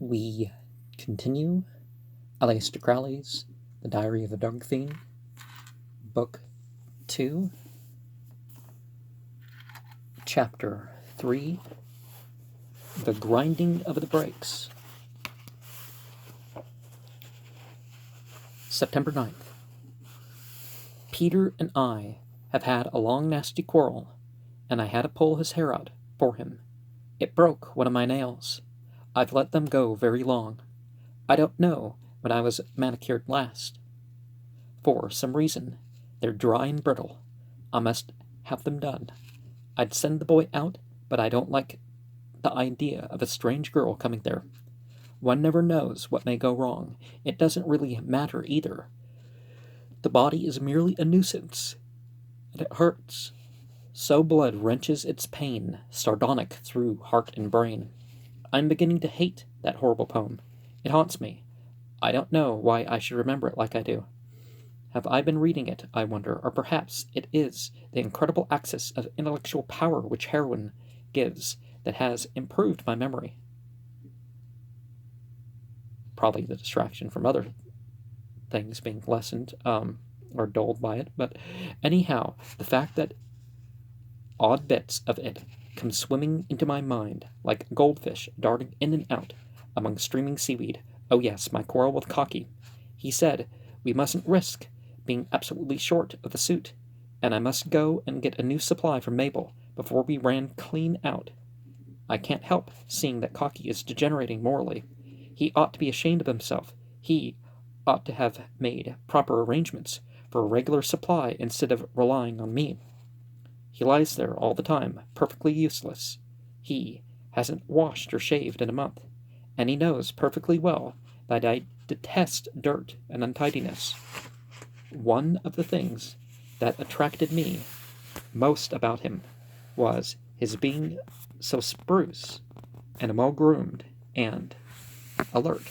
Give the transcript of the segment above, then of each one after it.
We continue Aleister Crowley's The Diary of a Drug Fiend, Book 2, Chapter 3, The Grinding of the Brakes. September 9th. Peter and I have had a long nasty quarrel, and I had to pull his hair out for him. It broke one of my nails. I've let them go very long. I don't know when I was manicured last. For some reason, they're dry and brittle. I must have them done. I'd send the boy out, but I don't like the idea of a strange girl coming there. One never knows what may go wrong. It doesn't really matter either. The body is merely a nuisance, and it hurts. So blood wrenches its pain, sardonic through heart and brain. I'm beginning to hate that horrible poem. It haunts me. I don't know why I should remember it like I do. Have I been reading it, I wonder, or perhaps it is the incredible access of intellectual power which heroin gives that has improved my memory. Probably the distraction from other things being lessened or dulled by it, but anyhow, the fact that odd bits of it come swimming into my mind like goldfish darting in and out among streaming seaweed. Oh yes, my quarrel with Cocky. He said we mustn't risk being absolutely short of the suit, and I must go and get a new supply from Mabel before we ran clean out. I can't help seeing that Cocky is degenerating morally. He ought to be ashamed of himself. He ought to have made proper arrangements for a regular supply instead of relying on me. He lies there all the time, perfectly useless. He hasn't washed or shaved in a month, and he knows perfectly well that I detest dirt and untidiness. One of the things that attracted me most about him was his being so spruce and well-groomed and alert.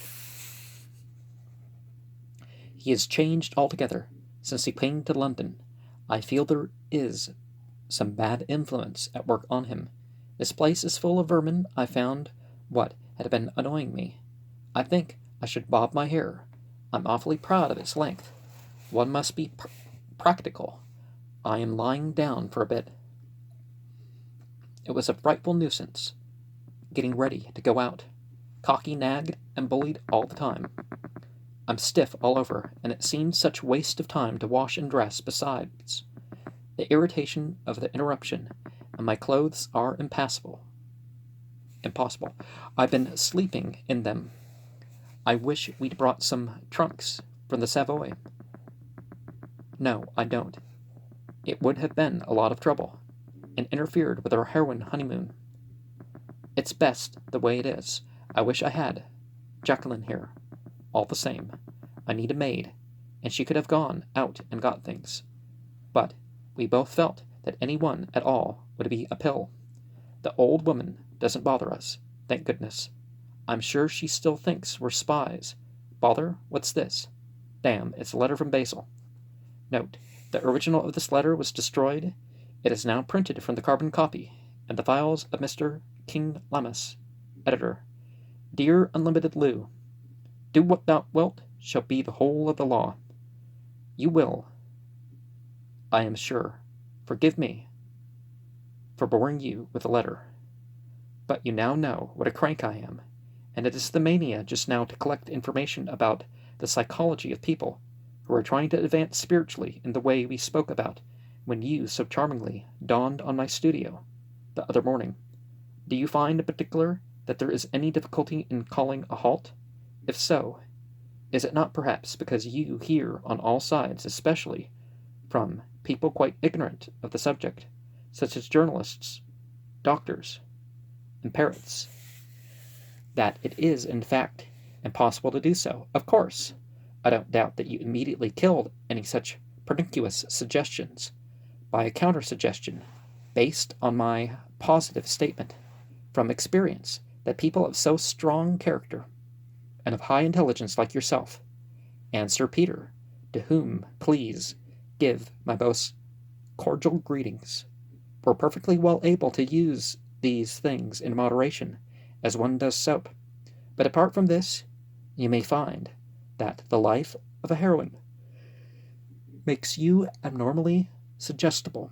He has changed altogether since he came to London. I feel there is some bad influence at work on him. This place is full of vermin. I found what had been annoying me. I think I should bob my hair. I'm awfully proud of its length. One must be practical. I am lying down for a bit. It was a frightful nuisance, getting ready to go out. Cocky nagged and bullied all the time. I'm stiff all over, and it seems such waste of time to wash and dress besides. The irritation of the interruption, and my clothes are impossible. I've been sleeping in them. I wish we'd brought some trunks from the Savoy. No, I don't. It would have been a lot of trouble, and interfered with our heroin honeymoon. It's best the way it is. I wish I had Jacqueline here. All the same, I need a maid, and she could have gone out and got things. But we both felt that any one at all would be a pill. The old woman doesn't bother us, thank goodness. I'm sure she still thinks we're spies. Bother, what's this? Damn, it's a letter from Basil. Note, the original of this letter was destroyed. It is now printed from the carbon copy, and the files of Mr. King Lammas, editor. Dear Unlimited Lou, do what thou wilt shall be the whole of the law. You will, I am sure, forgive me for boring you with a letter. But you now know what a crank I am, and it is the mania just now to collect information about the psychology of people who are trying to advance spiritually in the way we spoke about when you so charmingly dawned on my studio the other morning. Do you find in particular that there is any difficulty in calling a halt? If so, is it not perhaps because you hear on all sides, especially from people quite ignorant of the subject, such as journalists, doctors, and parrots, that it is, in fact, impossible to do so? Of course, I don't doubt that you immediately killed any such pernicious suggestions by a counter-suggestion based on my positive statement from experience that people of so strong character and of high intelligence like yourself and Sir Peter, to whom please give my most cordial greetings, were perfectly well able to use these things in moderation, as one does soap. But apart from this, you may find that the life of a heroine makes you abnormally suggestible.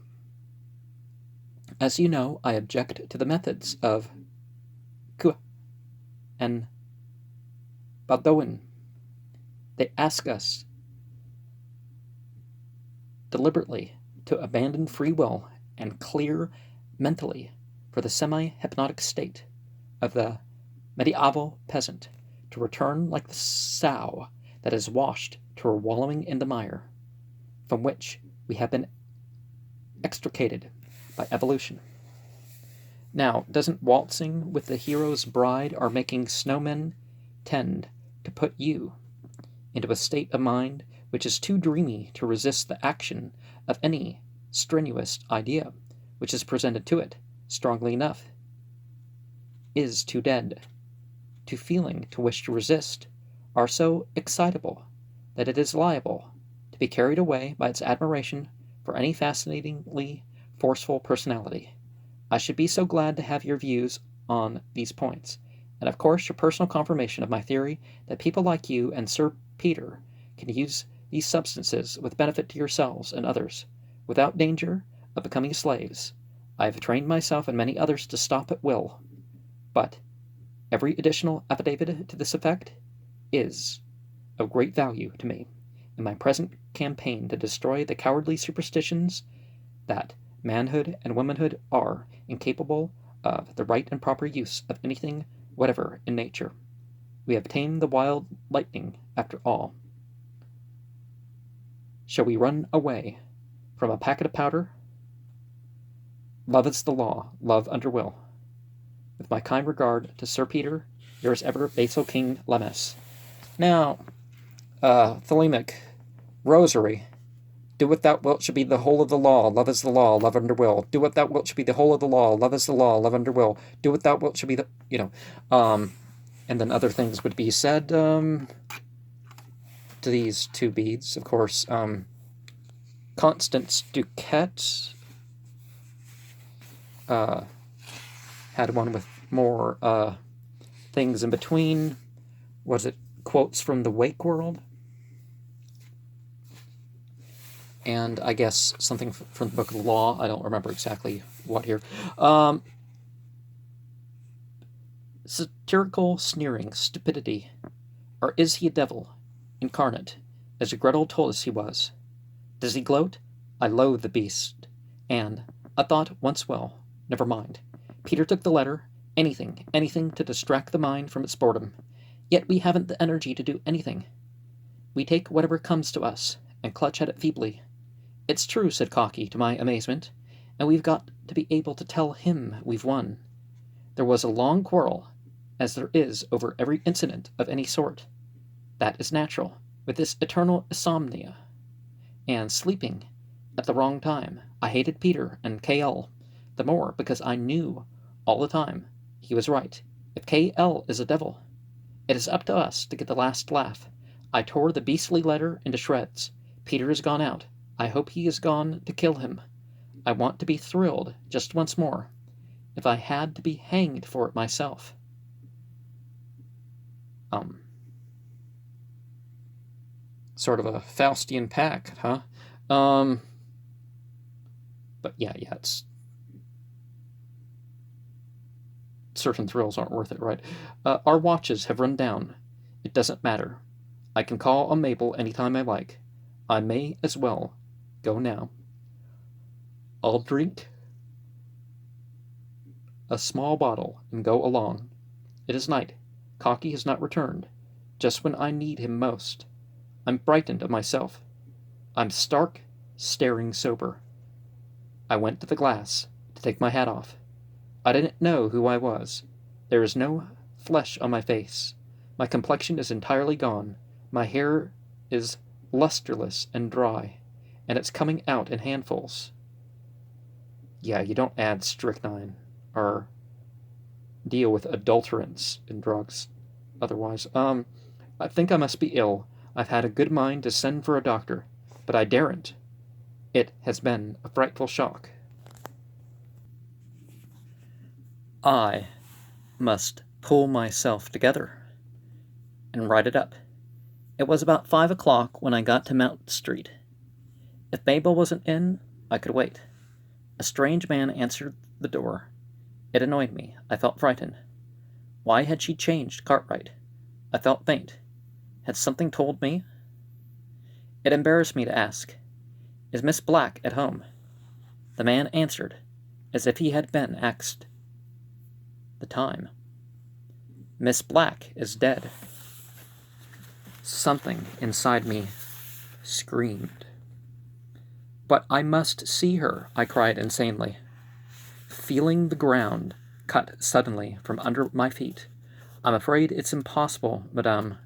As you know, I object to the methods of Kua and Baldwin. They ask us deliberately to abandon free will and clear mentally for the semi-hypnotic state of the medieval peasant, to return like the sow that is washed to her wallowing in the mire, from which we have been extricated by evolution. Now, doesn't waltzing with the hero's bride or making snowmen tend to put you into a state of mind which is too dreamy to resist the action of any strenuous idea which is presented to it strongly enough, is too dead to feeling to wish to resist, are so excitable that it is liable to be carried away by its admiration for any fascinatingly forceful personality? I should be so glad to have your views on these points, and of course your personal confirmation of my theory that people like you and Sir Peter can use these substances with benefit to yourselves and others, without danger of becoming slaves. I have trained myself and many others to stop at will, but every additional affidavit to this effect is of great value to me in my present campaign to destroy the cowardly superstitions that manhood and womanhood are incapable of the right and proper use of anything whatever in nature. We have tamed the wild lightning after all. Shall we run away from a packet of powder? Love is the law, love under will. With my kind regard to Sir Peter, yours ever, Basil King Lemmes. Now, Thelemic, Rosary. Do what thou wilt should be the whole of the law, love is the law, love under will. Do what thou wilt should be the whole of the law, love is the law, love under will. Do what thou wilt should be the, and then other things would be said, to these two beads, of course. Constance Duquette, had one with more, things in between. Was it quotes from the Wake World? And I guess something from the Book of the Law. I don't remember exactly what here. Satirical sneering, stupidity. Or is he a devil, incarnate, as Gretel told us he was? Does he gloat? I loathe the beast. And I thought once, well, never mind. Peter took the letter. Anything to distract the mind from its boredom. Yet we haven't the energy to do anything. We take whatever comes to us, and clutch at it feebly. It's true, said Cocky, to my amazement, and we've got to be able to tell him we've won. There was a long quarrel, as there is over every incident of any sort. That is natural, with this eternal insomnia, and sleeping at the wrong time. I hated Peter and K.L. the more because I knew all the time he was right. If K.L. is a devil, it is up to us to get the last laugh. I tore the beastly letter into shreds. Peter has gone out. I hope he is gone to kill him. I want to be thrilled just once more, if I had to be hanged for it myself. Sort of a Faustian pact, huh? But yeah, it's... certain thrills aren't worth it, right? Our watches have run down. It doesn't matter. I can call on Mabel anytime I like. I may as well go now. I'll drink a small bottle and go along. It is night. Cocky has not returned, just when I need him most. I'm frightened of myself. I'm stark, staring sober. I went to the glass to take my hat off. I didn't know who I was. There is no flesh on my face. My complexion is entirely gone. My hair is lusterless and dry, and it's coming out in handfuls. Yeah, you don't add strychnine or deal with adulterants in drugs otherwise. I think I must be ill. I've had a good mind to send for a doctor, but I daren't. It has been a frightful shock. I must pull myself together. and write it up. It was about 5 o'clock when I got to Mount Street. If Mabel wasn't in, I could wait. A strange man answered the door. It annoyed me. I felt frightened. Why had she changed Cartwright? I felt faint. Had something told me? It embarrassed me to ask, "Is Miss Black at home?" The man answered, as if he had been asked the time. "Miss Black is dead." Something inside me screamed. "But I must see her," I cried insanely. Feeling the ground cut suddenly from under my feet. "I'm afraid it's impossible, madame,"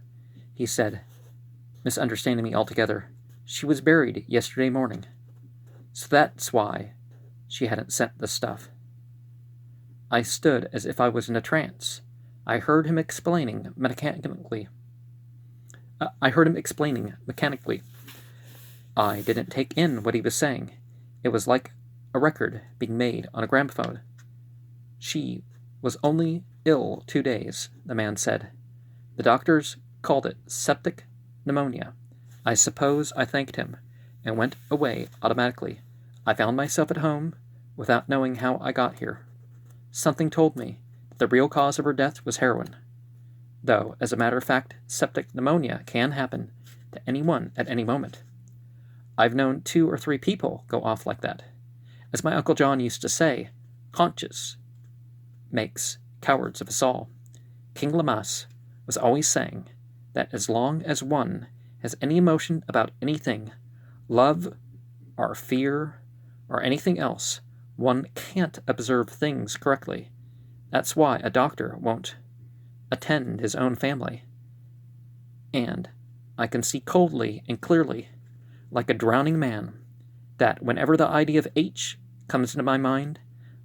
he said, misunderstanding me altogether. "She was buried yesterday morning. So that's why she hadn't sent the stuff." I stood as if I was in a trance. I heard him explaining mechanically. I didn't take in what he was saying. It was like a record being made on a gramophone. "She was only ill 2 days, the man said. The doctors called it septic pneumonia. I suppose I thanked him and went away automatically. I found myself at home without knowing how I got here. Something told me that the real cause of her death was heroin. Though, as a matter of fact, septic pneumonia can happen to anyone at any moment. I've known 2 or 3 people go off like that. As my Uncle John used to say, conscience makes cowards of us all. King Lamas was always saying that as long as one has any emotion about anything, love or fear or anything else, one can't observe things correctly. That's why a doctor won't attend his own family. And I can see coldly and clearly, like a drowning man, that whenever the idea of H comes into my mind,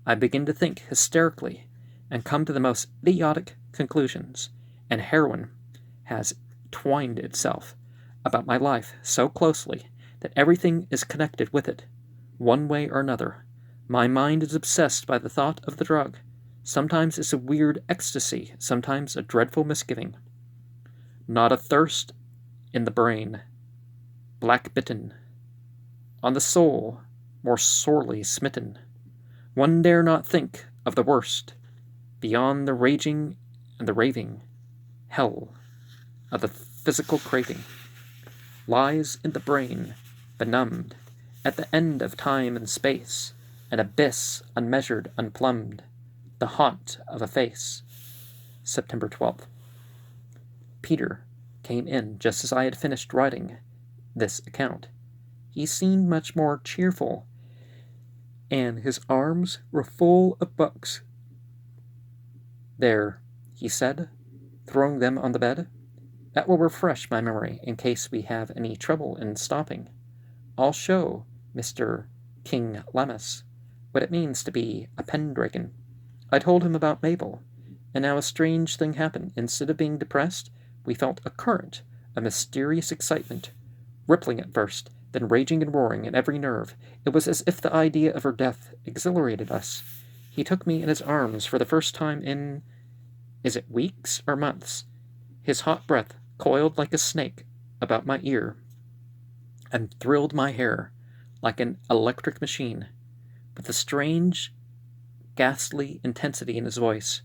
I begin to think hysterically and come to the most idiotic conclusions, and heroin has twined itself about my life so closely that everything is connected with it, one way or another. My mind is obsessed by the thought of the drug. Sometimes it's a weird ecstasy, sometimes a dreadful misgiving. Not a thirst in the brain, black bitten, on the soul more sorely smitten. One dare not think of the worst, beyond the raging and the raving, hell of the physical craving, lies in the brain, benumbed, at the end of time and space, an abyss unmeasured, unplumbed, the haunt of a face. September 12th. Peter came in just as I had finished writing this account. He seemed much more cheerful, and his arms were full of books. "There," he said, throwing them on the bed. "That will refresh my memory in case we have any trouble in stopping. I'll show Mr. King Lammas what it means to be a Pendragon." I told him about Mabel, and now a strange thing happened. Instead of being depressed, we felt a current of mysterious excitement, rippling at first, then raging and roaring in every nerve. It was as if the idea of her death exhilarated us. He took me in his arms for the first time in, is it weeks or months? His hot breath coiled like a snake about my ear and thrilled my hair like an electric machine. With a strange, ghastly intensity in his voice,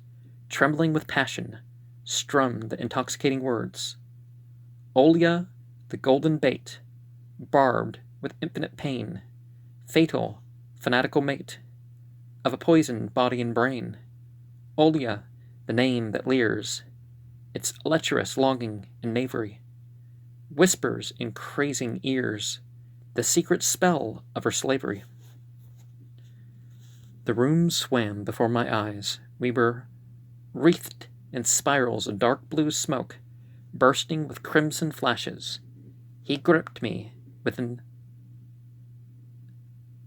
trembling with passion, strummed the intoxicating words. "Olia, the golden bait, barbed with infinite pain, fatal, fanatical mate of a poisoned body and brain. Olia, the name that leers, its lecherous longing and knavery, whispers in crazing ears the secret spell of her slavery." The room swam before my eyes. We were wreathed in spirals of dark blue smoke, bursting with crimson flashes. He gripped me with an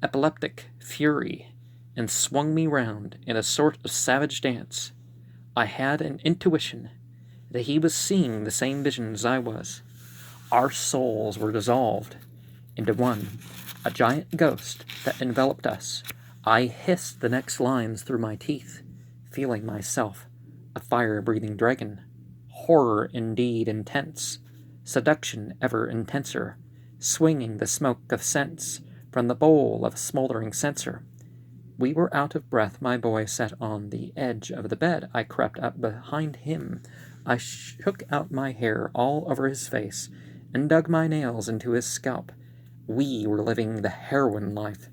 epileptic fury and swung me round in a sort of savage dance. I had an intuition that he was seeing the same vision as I was. Our souls were dissolved into one, a giant ghost that enveloped us. I hissed the next lines through my teeth, feeling myself a fire-breathing dragon. horror indeed intense, seduction ever intenser, swinging the smoke of sense from the bowl of smoldering censer. We were out of breath. My boy sat on the edge of the bed. I crept up behind him. I shook out my hair all over his face and dug my nails into his scalp. We were living the heroine life,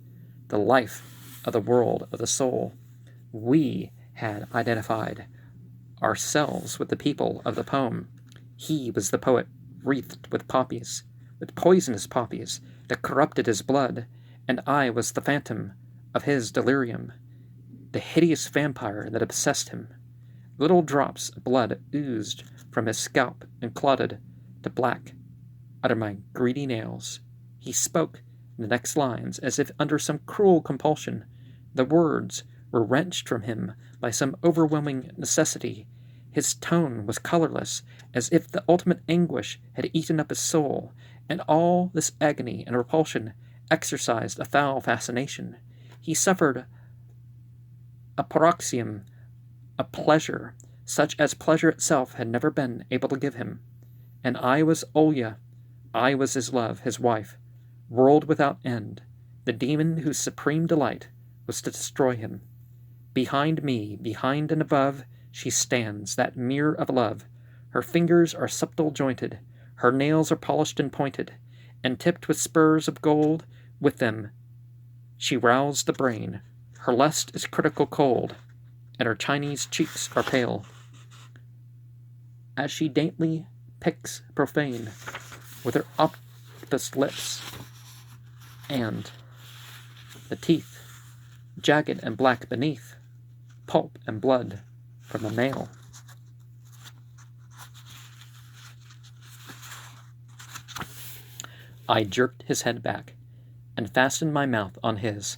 the life of the world of the soul. We had identified ourselves with the people of the poem. He was the poet wreathed with poppies, with poisonous poppies that corrupted his blood, and I was the phantom of his delirium, the hideous vampire that obsessed him. Little drops of blood oozed from his scalp and clotted to black under my greedy nails. He spoke the next lines as if under some cruel compulsion. The words were wrenched from him by some overwhelming necessity. His tone was colorless, as if the ultimate anguish had eaten up his soul, and all this agony and repulsion exercised a foul fascination. He suffered a paroxysm of pleasure, such as pleasure itself had never been able to give him. And I was Olya. I was his love, his wife, world without end, the demon whose supreme delight was to destroy him. Behind me, behind and above, she stands, that mirror of love. Her fingers are subtle jointed, her nails are polished and pointed, and tipped with spurs of gold. With them she roused the brain. Her lust is critical cold, and her Chinese cheeks are pale, as she daintily picks profane with her octopus lips, and the teeth, jagged and black beneath, pulp and blood from a nail. I jerked his head back and fastened my mouth on his.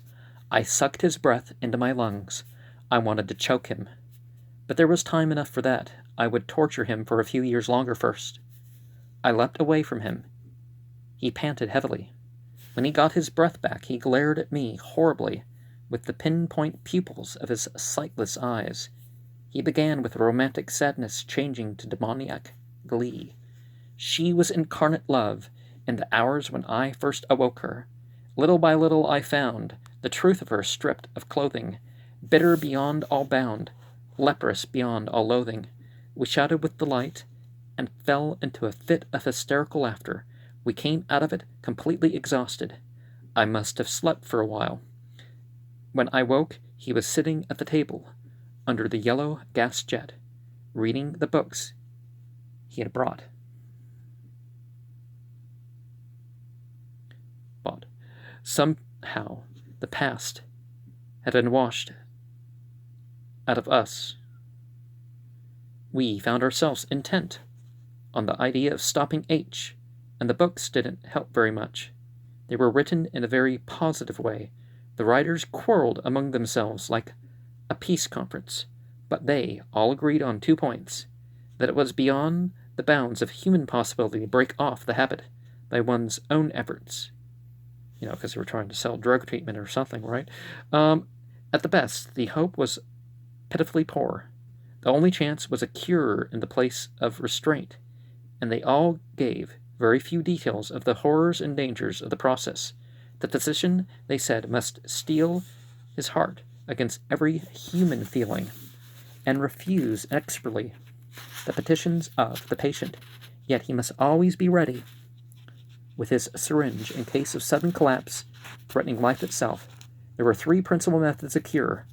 I sucked his breath into my lungs. I wanted to choke him. But there was time enough for that. I would torture him for a few years longer first. I leapt away from him. He panted heavily. When he got his breath back, he glared at me horribly with the pinpoint pupils of his sightless eyes. He began with romantic sadness, changing to demoniac glee. She was incarnate love in the hours when I first awoke her. Little by little I found the truth of her stripped of clothing, bitter beyond all bound, leprous beyond all loathing. We shouted with delight and fell into a fit of hysterical laughter. We came out of it completely exhausted. I must have slept for a while. When I woke, he was sitting at the table, under the yellow gas jet, reading the books he had bought. Somehow, the past had been washed out of us. We found ourselves intent on the idea of stopping H, and the books didn't help very much. They were written in a very positive way. The writers quarreled among themselves like a peace conference, but they all agreed on 2 points: that it was beyond the bounds of human possibility to break off the habit by one's own efforts. Because they were trying to sell drug treatment or something, right? At the best, the hope was pitifully poor. The only chance was a cure in the place of restraint, and they all gave very few details of the horrors and dangers of the process. The physician, they said, must steel his heart against every human feeling, and refuse expressly the petitions of the patient. Yet he must always be ready with his syringe in case of sudden collapse threatening life itself. There were 3 principal methods of cure: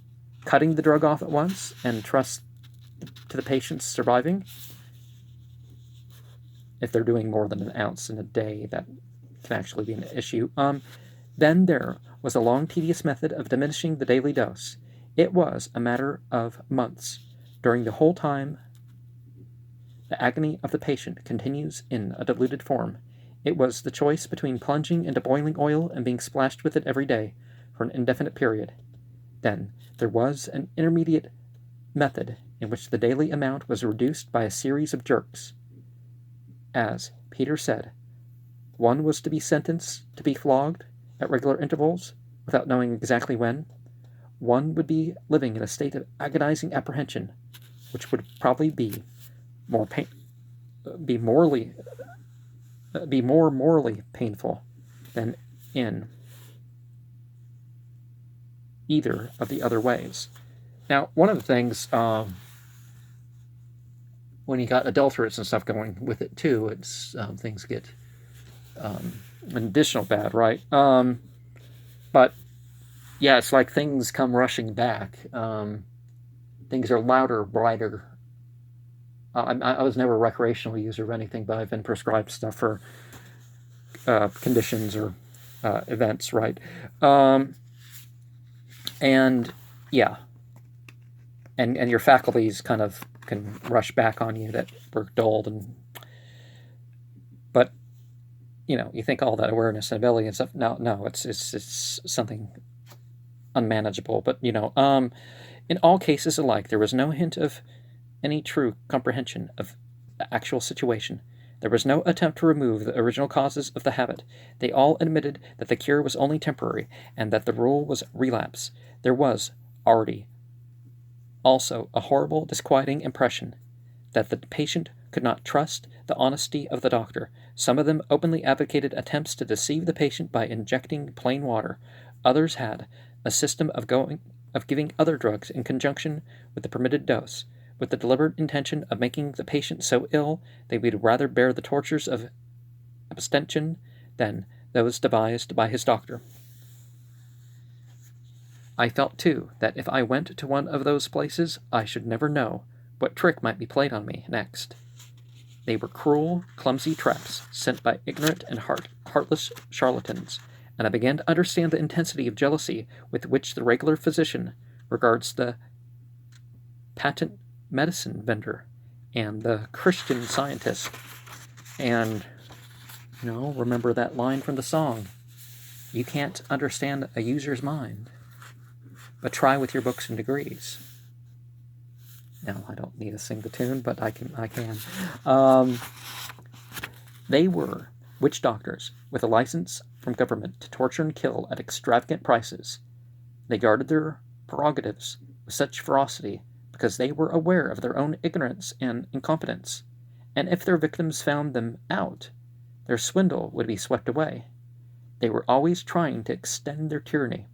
cutting the drug off at once and trust to the patient's surviving. If they're doing more than an ounce in a day, that can actually be an issue. Then there was a long, tedious method of diminishing the daily dose. It was a matter of months. During the whole time, the agony of the patient continues in a diluted form. It was the choice between plunging into boiling oil and being splashed with it every day for an indefinite period. Then there was an intermediate method in which the daily amount was reduced by a series of jerks. As Peter said, one was to be sentenced to be flogged at regular intervals without knowing exactly when. One would be living in a state of agonizing apprehension, which would probably be more be morally be more morally painful than in either of the other ways. Now, one of the things when you got adulterers and stuff going with it too, it's things get an additional bad, right? But yeah, it's like things come rushing back. Things are louder, brighter. I was never a recreational user of anything, but I've been prescribed stuff for conditions or events, right? And yeah, and your faculties kind of can rush back on you that were dulled, but you think all that awareness and ability and stuff. No, it's something unmanageable. But in all cases alike, there was no hint of any true comprehension of the actual situation. There was no attempt to remove the original causes of the habit. They all admitted that the cure was only temporary, and that the rule was relapse. There was already also a horrible, disquieting impression that the patient could not trust the honesty of the doctor. Some of them openly advocated attempts to deceive the patient by injecting plain water. Others had a system of giving other drugs in conjunction with the permitted dose, with the deliberate intention of making the patient so ill they would rather bear the tortures of abstention than those devised by his doctor. I felt, too, that if I went to one of those places, I should never know what trick might be played on me next. They were cruel, clumsy traps sent by ignorant and heartless charlatans, and I began to understand the intensity of jealousy with which the regular physician regards the patent medicine vendor and the Christian scientist. And, remember that line from the song, you can't understand a user's mind, but try with your books and degrees. No, I don't need to sing the tune, but I can. They were witch doctors with a license from government to torture and kill at extravagant prices. They guarded their prerogatives with such ferocity because they were aware of their own ignorance and incompetence, and if their victims found them out, their swindle would be swept away. They were always trying to extend their tyranny.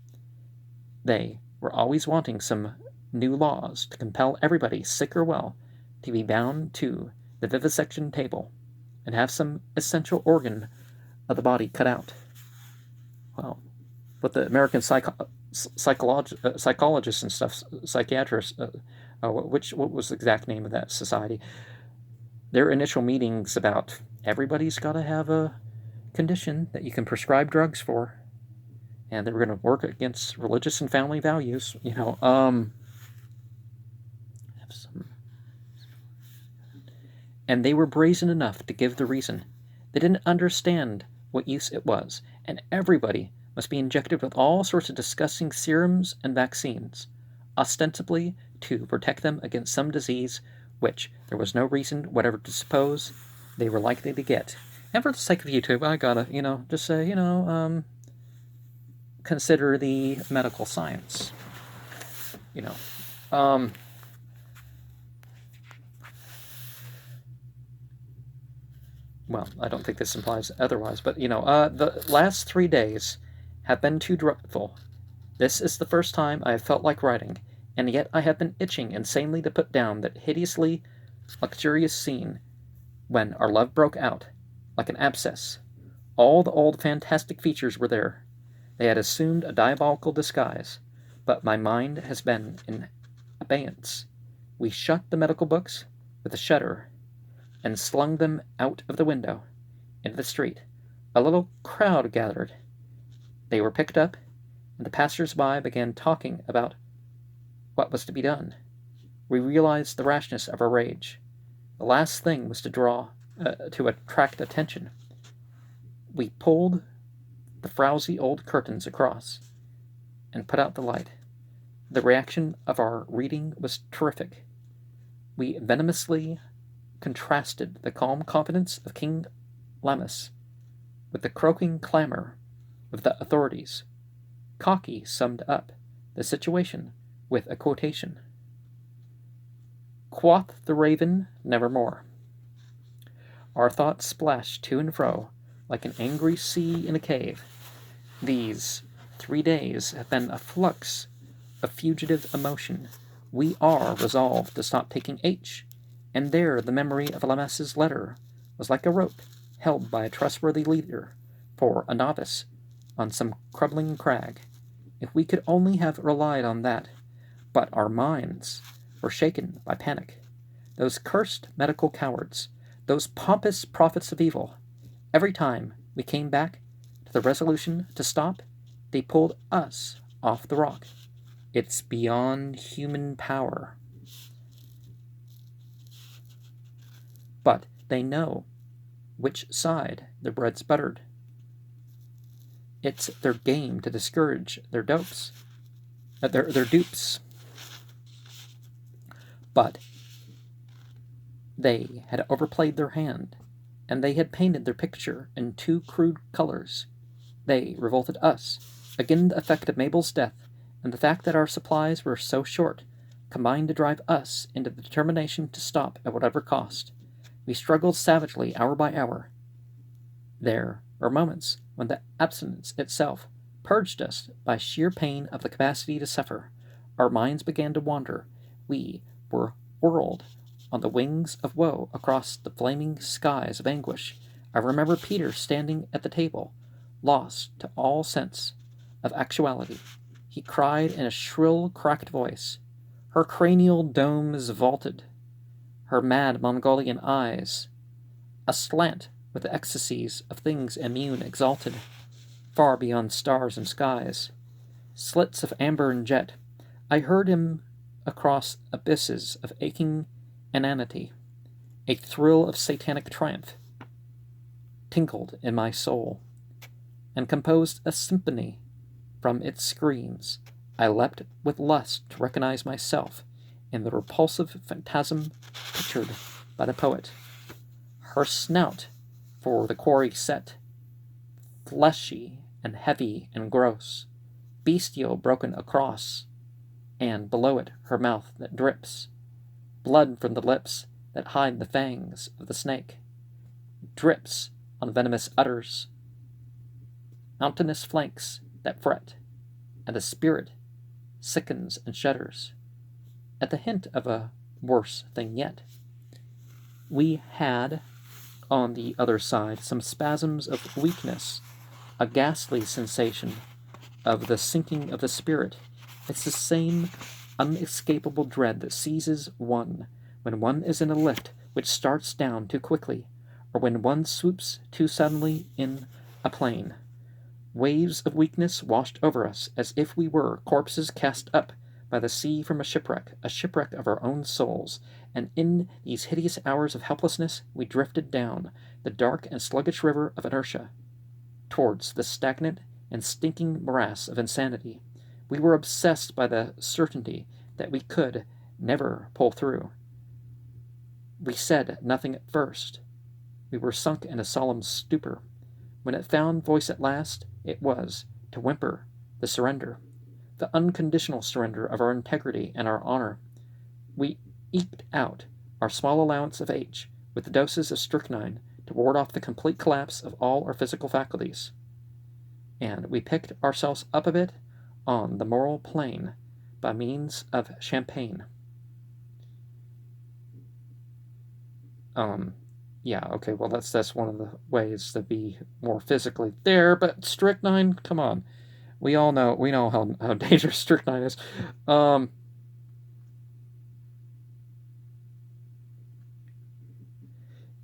They were always wanting some new laws to compel everybody, sick or well, to be bound to the vivisection table and have some essential organ of the body cut out. Well, but the American psychologists and stuff, psychiatrists, what was the exact name of that society? Their initial meetings about everybody's got to have a condition that you can prescribe drugs for, and they were going to work against religious and family values. And they were brazen enough to give the reason. They didn't understand what use it was, and everybody must be injected with all sorts of disgusting serums and vaccines, ostensibly to protect them against some disease which there was no reason whatever to suppose they were likely to get. And for the sake of YouTube, I gotta, just say, consider the medical science. Well, I don't think this implies otherwise, but, the last 3 days have been too dreadful. This is the first time I have felt like writing, and yet I have been itching insanely to put down that hideously luxurious scene when our love broke out, like an abscess. All the old fantastic features were there. They had assumed a diabolical disguise, but my mind has been in abeyance. We shut the medical books with a shudder and slung them out of the window into the street. A little crowd gathered. They were picked up, and the passers-by began talking about what was to be done. We realized the rashness of our rage. The last thing was to attract attention. We pulled the frowsy old curtains across and put out the light. The reaction of our reading was terrific. We venomously contrasted the calm confidence of King Lammas with the croaking clamor of the authorities. Cocky summed up the situation with a quotation. Quoth the raven, nevermore. Our thoughts splashed to and fro like an angry sea in a cave. These 3 days have been a flux of fugitive emotion. We are resolved to stop taking H, and there the memory of Lamess's letter was like a rope held by a trustworthy leader for a novice on some crumbling crag. If we could only have relied on that, but our minds were shaken by panic. Those cursed medical cowards, those pompous prophets of evil, every time we came back to the resolution to stop, they pulled us off the rock. It's beyond human power. But they know which side the bread's buttered. It's their game to discourage their dupes. But they had overplayed their hand, and they had painted their picture in too crude colors. They revolted us. Again, the effect of Mabel's death and the fact that our supplies were so short combined to drive us into the determination to stop at whatever cost. We struggled savagely hour by hour. There were moments when the abstinence itself purged us by sheer pain of the capacity to suffer. Our minds began to wander. We were whirled on the wings of woe across the flaming skies of anguish. I remember Peter standing at the table, lost to all sense of actuality. He cried in a shrill, cracked voice. Her cranial domes vaulted, her mad Mongolian eyes aslant with the ecstasies of things immune exalted, far beyond stars and skies. Slits of amber and jet, I heard him across abysses of aching inanity. A thrill of satanic triumph tinkled in my soul, and composed a symphony from its screams. I leapt with lust to recognize myself in the repulsive phantasm pictured by the poet. Her snout for the quarry set, fleshy and heavy and gross, bestial broken across, and below it her mouth that drips, blood from the lips that hide the fangs of the snake, drips on venomous udders, mountainous flanks that fret, and the spirit sickens and shudders at the hint of a worse thing yet. We had, on the other side, some spasms of weakness, a ghastly sensation of the sinking of the spirit. It's the same unescapable dread that seizes one when one is in a lift which starts down too quickly, or when one swoops too suddenly in a plane. Waves of weakness washed over us as if we were corpses cast up by the sea from a shipwreck of our own souls, and in these hideous hours of helplessness we drifted down the dark and sluggish river of inertia towards the stagnant and stinking morass of insanity. We were obsessed by the certainty that we could never pull through. We said nothing at first. We were sunk in a solemn stupor. When it found voice at last, it was to whimper the surrender, the unconditional surrender of our integrity and our honor. We eked out our small allowance of H with the doses of strychnine to ward off the complete collapse of all our physical faculties. And we picked ourselves up a bit on the moral plane by means of champagne. Well, that's one of the ways to be more physically there, but strychnine, come on. We know how dangerous strychnine is.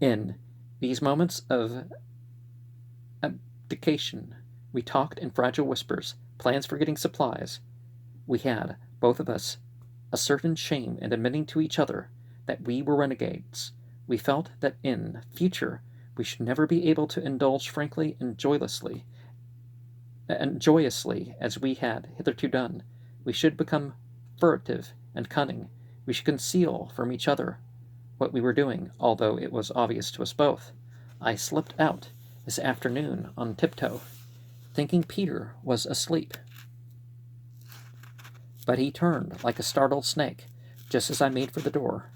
In these moments of abdication, we talked in fragile whispers, plans for getting supplies. We had, both of us, a certain shame in admitting to each other that we were renegades. We felt that in future we should never be able to indulge frankly and joyously as we had hitherto done. We should become furtive and cunning. We should conceal from each other what we were doing, although it was obvious to us both. I slipped out this afternoon on tiptoe, thinking Peter was asleep. But he turned like a startled snake just as I made for the door.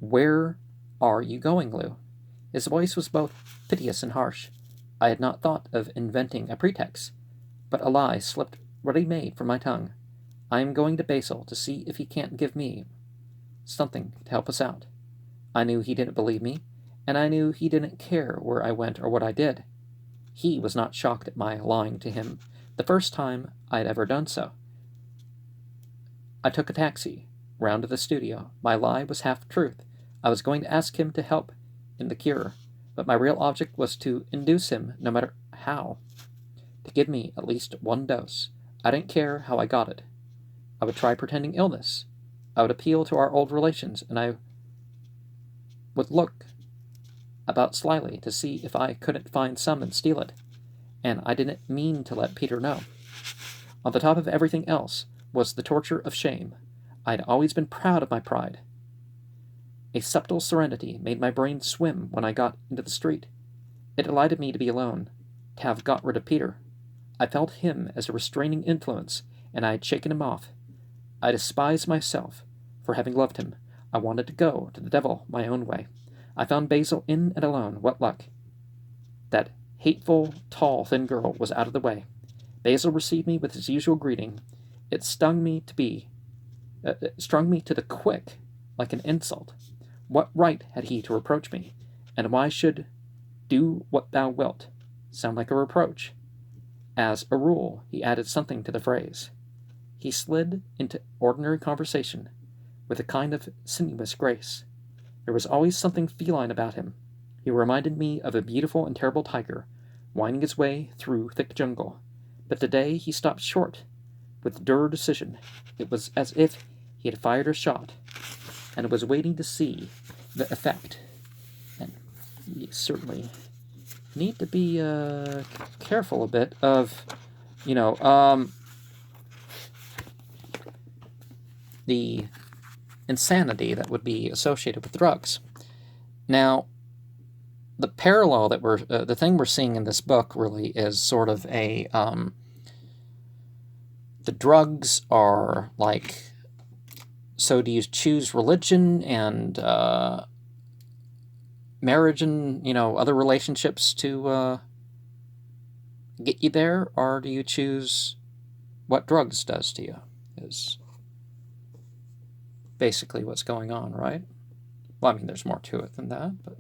"Where are you going, Lou?" His voice was both piteous and harsh. I had not thought of inventing a pretext, but a lie slipped ready-made from my tongue. I am going to Basil to see if he can't give me something to help us out. I knew he didn't believe me, and I knew he didn't care where I went or what I did. He was not shocked at my lying to him the first time I had ever done so. I took a taxi round to the studio. My lie was half truth. I was going to ask him to help in the cure, but my real object was to induce him, no matter how, to give me at least one dose. I didn't care how I got it. I would try pretending illness. I would appeal to our old relations, and I would look about slyly to see if I couldn't find some and steal it. And I didn't mean to let Peter know. On the top of everything else was the torture of shame. I had always been proud of my pride. A subtle serenity made my brain swim when I got into the street. It delighted me to be alone, to have got rid of Peter. I felt him as a restraining influence, and I had shaken him off. I despised myself for having loved him. I wanted to go to the devil my own way. I found Basil in and alone. What luck! That hateful, tall, thin girl was out of the way. Basil received me with his usual greeting. It strung me to the quick, like an insult. What right had he to reproach me? And why should "do what thou wilt" sound like a reproach? As a rule, he added something to the phrase. He slid into ordinary conversation with a kind of sinuous grace. There was always something feline about him. He reminded me of a beautiful and terrible tiger, winding his way through thick jungle. But today he stopped short, with dour decision. It was as if he had fired a shot, and was waiting to see the effect. And you certainly need to be careful a bit of, the insanity that would be associated with drugs. Now, the parallel that the thing we're seeing in this book really is sort of the drugs are like, so do you choose religion and marriage and, other relationships to get you there, or do you choose what drugs does to you, is basically what's going on, right? Well, I mean, there's more to it than that, but